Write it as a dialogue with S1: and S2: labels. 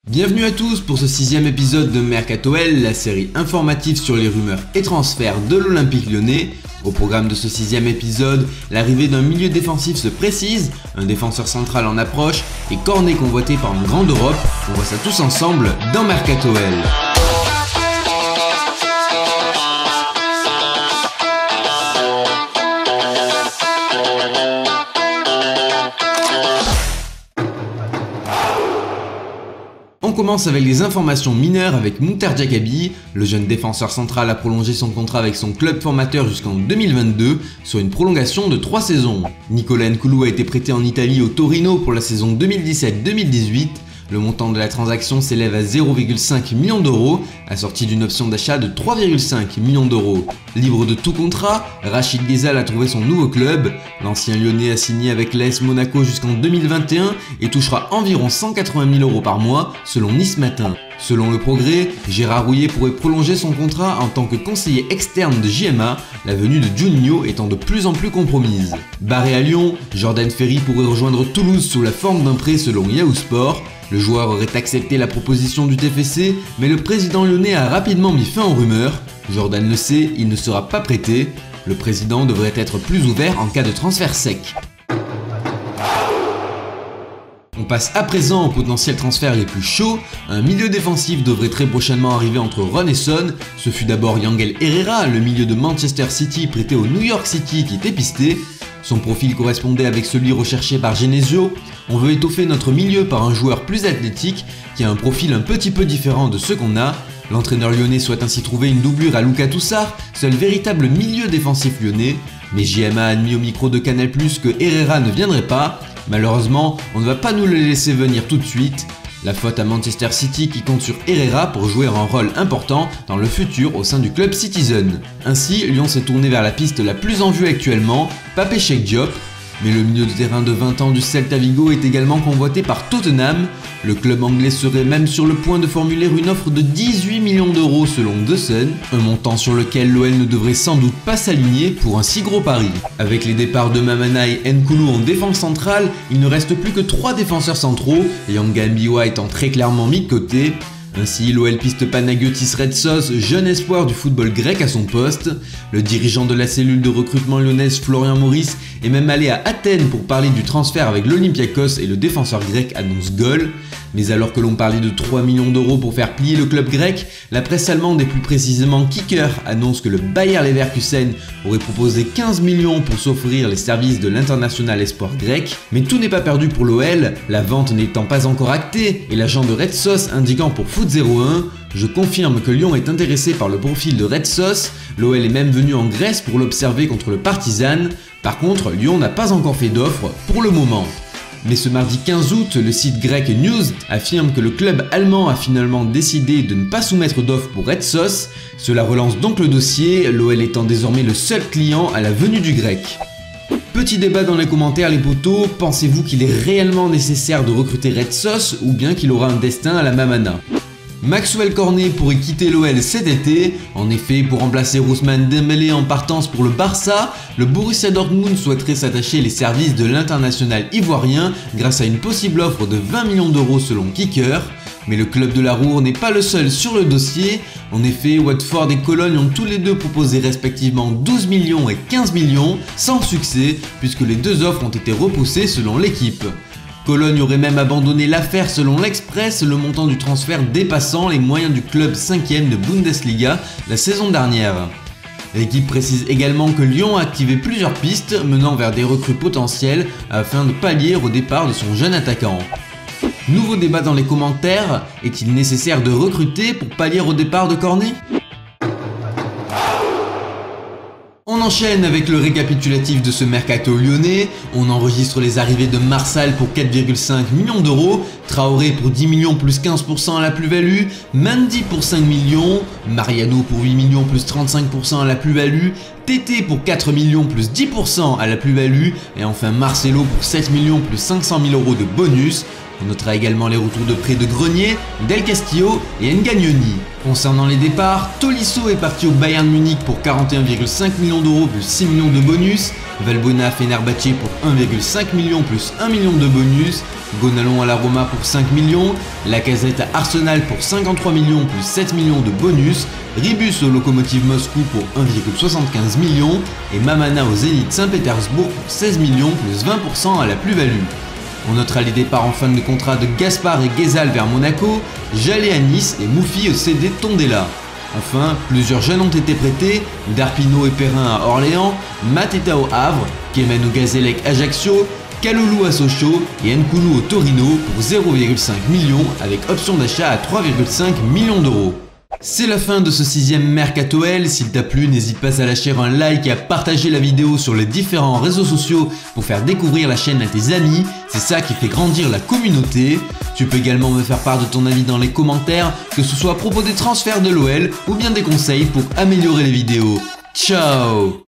S1: Bienvenue à tous pour ce 6e épisode de Mercato-L, la série informative sur les rumeurs et transferts de l'Olympique Lyonnais. Au programme de ce 6e épisode, l'arrivée d'un milieu défensif se précise, un défenseur central en approche et Cornet convoité par une grande Europe. On voit ça tous ensemble dans Mercato-L. On commence avec les informations mineures avec Moutar Diakaby. Le jeune défenseur central a prolongé son contrat avec son club formateur jusqu'en 2022 sur une prolongation de 3 saisons. Nicolas Nkoulou a été prêté en Italie au Torino pour la saison 2017-2018. Le montant de la transaction s'élève à 0,5 million d'euros, assorti d'une option d'achat de 3,5 millions d'euros. Libre de tout contrat, Rachid Ghezzal a trouvé son nouveau club. L'ancien Lyonnais a signé avec l'AS Monaco jusqu'en 2021 et touchera environ 180 000 euros par mois, selon Nice Matin. Selon Le Progrès, Gérard Rouillet pourrait prolonger son contrat en tant que conseiller externe de JMA, la venue de Juninho étant de plus en plus compromise. Barré à Lyon, Jordan Ferry pourrait rejoindre Toulouse sous la forme d'un prêt selon Yahoo Sport. Le joueur aurait accepté la proposition du TFC, mais le président lyonnais a rapidement mis fin aux rumeurs. Jordan le sait, il ne sera pas prêté. Le président devrait être plus ouvert en cas de transfert sec. On passe à présent aux potentiels transferts les plus chauds. Un milieu défensif devrait très prochainement arriver entre Rennes et Son. Ce fut d'abord Yangel Herrera, le milieu de Manchester City prêté au New York City qui était pisté. Son profil correspondait avec celui recherché par Genesio. On veut étoffer notre milieu par un joueur plus athlétique qui a un profil un petit peu différent de ceux qu'on a. L'entraîneur lyonnais souhaite ainsi trouver une doublure à Lucas Toussard, seul véritable milieu défensif lyonnais. Mais JMA a admis au micro de Canal+ que Herrera ne viendrait pas. Malheureusement, on ne va pas nous le laisser venir tout de suite. La faute à Manchester City qui compte sur Herrera pour jouer un rôle important dans le futur au sein du club Citizen. Ainsi, Lyon s'est tourné vers la piste la plus en vue actuellement, Pape Cheikh Diop. Mais le milieu de terrain de 20 ans du Celta Vigo est également convoité par Tottenham. Le club anglais serait même sur le point de formuler une offre de 18 millions d'euros selon The Sun, un montant sur lequel l'OL ne devrait sans doute pas s'aligner pour un si gros pari. Avec les départs de Mamana et Nkoulou en défense centrale, il ne reste plus que 3 défenseurs centraux, Yanga Mbiwa étant très clairement mis de côté. Ainsi, l'OL piste Panagiotis Retsos, jeune espoir du football grec à son poste. Le dirigeant de la cellule de recrutement lyonnaise Florian Maurice est même allé à Athènes pour parler du transfert avec l'Olympiakos et le défenseur grec annonce goal. Mais alors que l'on parlait de 3 millions d'euros pour faire plier le club grec, la presse allemande et plus précisément Kicker annonce que le Bayer Leverkusen aurait proposé 15 millions pour s'offrir les services de l'international espoir grec. Mais tout n'est pas perdu pour l'OL, la vente n'étant pas encore actée et l'agent de Retsos indiquant pour Foot 01 « Je confirme que Lyon est intéressé par le profil de Retsos, l'OL est même venu en Grèce pour l'observer contre le Partizan. Par contre, Lyon n'a pas encore fait d'offre pour le moment. » Mais ce mardi 15 août, le site grec News affirme que le club allemand a finalement décidé de ne pas soumettre d'offre pour Retsos. Cela relance donc le dossier, l'OL étant désormais le seul client à la venue du grec. Petit débat dans les commentaires les potos, pensez-vous qu'il est réellement nécessaire de recruter Retsos ou bien qu'il aura un destin à la Mamana ? Maxwell Cornet pourrait quitter l'OL cet été. En effet, pour remplacer Ousmane Dembélé en partance pour le Barça, le Borussia Dortmund souhaiterait s'attacher les services de l'international ivoirien grâce à une possible offre de 20 millions d'euros selon Kicker. Mais le club de la Roure n'est pas le seul sur le dossier. En effet, Watford et Cologne ont tous les deux proposé respectivement 12 millions et 15 millions, sans succès, puisque les deux offres ont été repoussées selon l'équipe. Cologne aurait même abandonné l'affaire selon l'Express, le montant du transfert dépassant les moyens du club 5e de Bundesliga la saison dernière. L'équipe précise également que Lyon a activé plusieurs pistes menant vers des recrues potentielles afin de pallier au départ de son jeune attaquant. Nouveau débat dans les commentaires, est-il nécessaire de recruter pour pallier au départ de Cornet ? On enchaîne avec le récapitulatif de ce mercato lyonnais. On enregistre les arrivées de Marsal pour 4,5 millions d'euros, Traoré pour 10 millions plus 15% à la plus-value, Mendy pour 5 millions, Mariano pour 8 millions plus 35% à la plus-value, Tété pour 4 millions plus 10% à la plus-value et enfin Marcelo pour 7 millions plus 500 000 euros de bonus. On notera également les retours de prêt de Grenier, Del Castillo et Ngagnoni. Concernant les départs, Tolisso est parti au Bayern Munich pour 41,5 millions d'euros plus 6 millions de bonus, Valbuena à Fenerbahçe pour 1,5 million plus 1 million de bonus, Gonalon à la Roma pour 5 millions, Lacazette à Arsenal pour 53 millions plus 7 millions de bonus, Ribus au Lokomotiv Moscou pour 1,75 millions et Mamana au Zénith Saint-Pétersbourg pour 16 millions plus 20% à la plus-value. On notera les départs en fin de contrat de Gaspard et Guézal vers Monaco, Jallet à Nice et Moufi au CD Tondela. Enfin, plusieurs jeunes ont été prêtés, Darpino et Perrin à Orléans, Mateta au Havre, Kemen ou Gazellec Ajaccio, Kaloulou à Sochaux et Nkoulou au Torino pour 0,5 millions avec option d'achat à 3,5 millions d'euros. C'est la fin de ce 6e Mercatoel. S'il t'a plu, n'hésite pas à lâcher un like et à partager la vidéo sur les différents réseaux sociaux pour faire découvrir la chaîne à tes amis. C'est ça qui fait grandir la communauté. Tu peux également me faire part de ton avis dans les commentaires, que ce soit à propos des transferts de l'OL ou bien des conseils pour améliorer les vidéos. Ciao!